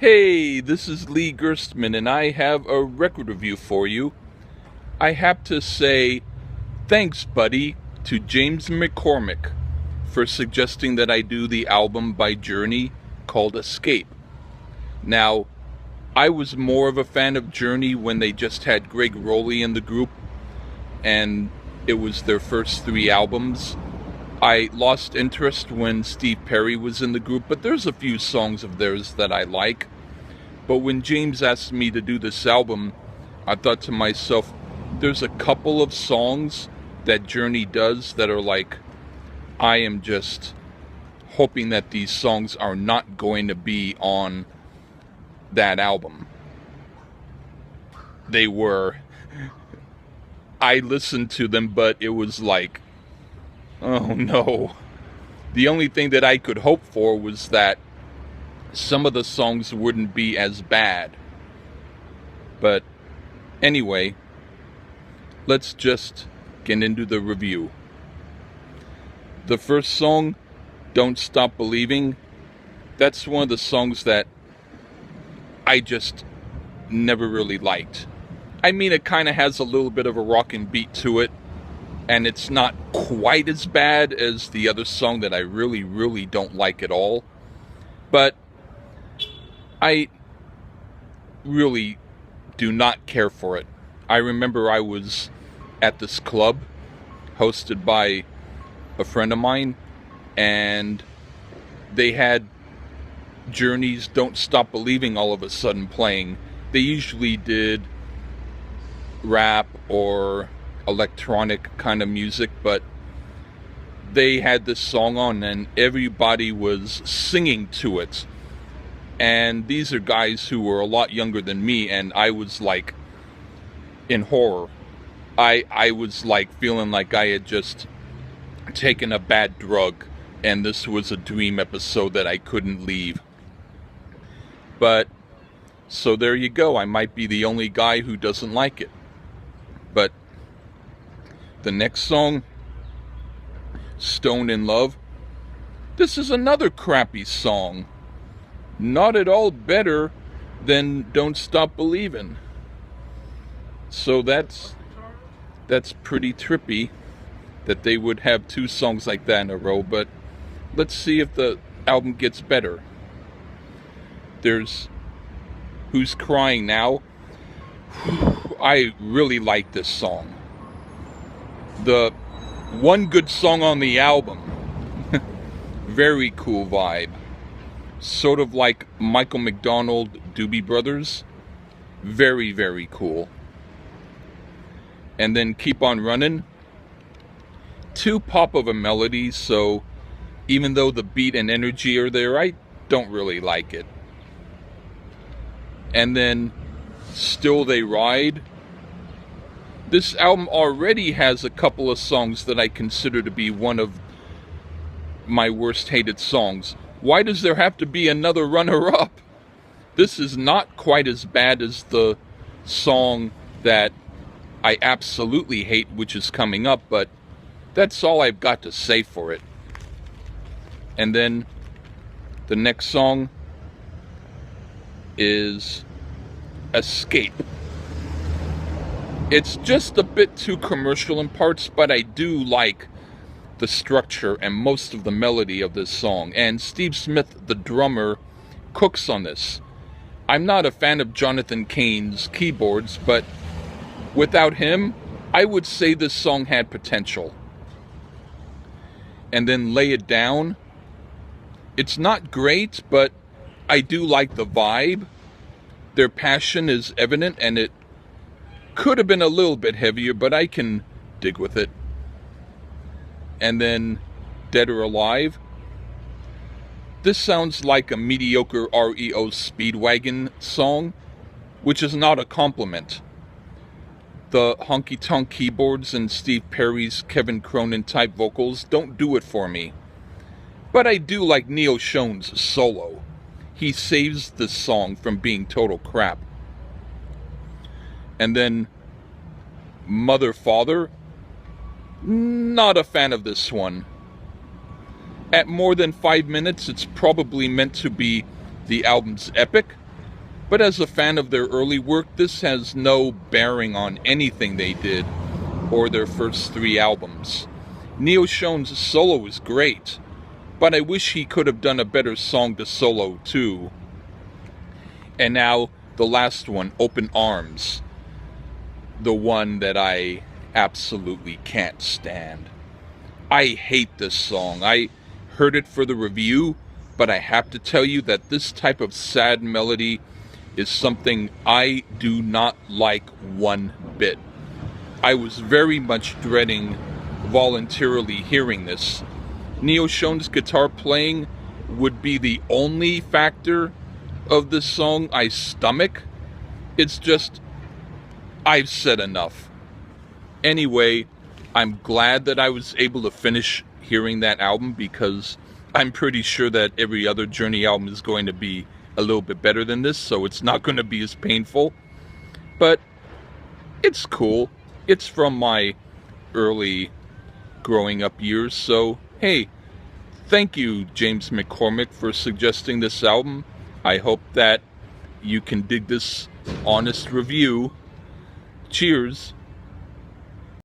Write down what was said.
Hey, this is Lee Gerstmann, and I have a record review for you. I have to say thanks, buddy, to James McCormack for suggesting that I do the album by Journey called Escape. Now, I was more of a fan of Journey when they just had Greg Rowley in the group, and it was their first three albums. I lost interest when Steve Perry was in the group, but there's a few songs of theirs that I like. But when James asked me to do this album, I thought to myself, there's a couple of songs that Journey does that are like, I am just hoping that these songs are not going to be on that album. They were. I listened to them, but it was like, oh no. The only thing that I could hope for was that some of the songs wouldn't be as bad. But anyway, let's just get into the review. The first song, Don't Stop Believing, that's one of the songs that I just never really liked. I mean, it kind of has a little bit of a rockin' beat to it, and it's not quite as bad as the other song that I really don't like at all. But I really do not care for it. I remember I was at this club hosted by a friend of mine, and they had Journey's Don't Stop Believing all of a sudden playing. They usually did rap or electronic kind of music, but they had this song on and everybody was singing to it. And these are guys who were a lot younger than me, and I was like in horror. I was like feeling like I had just taken a bad drug and this was a dream episode that I couldn't leave. But so there you go. I might be the only guy who doesn't like it. But the next song, Stone in Love, this is another crappy song. Not at all better than Don't Stop Believin'. So that's pretty trippy that they would have two songs like that in a row, but let's see if the album gets better. There's Who's Crying Now. I really like this song. The one good song on the album. Very cool vibe. Sort of like Michael McDonald, Doobie Brothers. Very cool. And then Keep On Running. Too pop of a melody, so even though the beat and energy are there, I don't really like it. And then Still They Ride. This album already has a couple of songs that I consider to be one of my worst hated songs. Why does there have to be another runner-up? This is not quite as bad as the song that I absolutely hate, which is coming up, but that's all I've got to say for it. And then the next song is Escape. It's just a bit too commercial in parts, but I do like the structure and most of the melody of this song. And Steve Smith, the drummer, cooks on this. I'm not a fan of Jonathan Cain's keyboards, but without him, I would say this song had potential. And then Lay It Down. It's not great, but I do like the vibe. Their passion is evident, and it could have been a little bit heavier, but I can dig with it. And then Dead or Alive. This sounds like a mediocre REO Speedwagon song, which is not a compliment. The honky-tonk keyboards and Steve Perry's Kevin Cronin type vocals don't do it for me. But I do like Neil Schoen's solo. He saves this song from being total crap. And then Mother Father. Not a fan of this one. At more than 5 minutes, it's probably meant to be the album's epic, But as a fan of their early work, this has no bearing on anything they did or their first 3 albums. Neil Schoen's solo is great, but I wish he could have done a better song to solo too. And now the last one, Open Arms, the one that I absolutely can't stand. I hate this song. I heard it for the review, but I have to tell you that this type of sad melody is something I do not like one bit. I was very much dreading voluntarily hearing this. Neil Schoen's guitar playing would be the only factor of this song I stomach. It's just, I've said enough. Anyway, I'm glad that I was able to finish hearing that album, because I'm pretty sure that every other Journey album is going to be a little bit better than this, so it's not going to be as painful. But it's cool. It's from my early growing up years, so hey, thank you, James McCormack, for suggesting this album. I hope that you can dig this honest review. Cheers.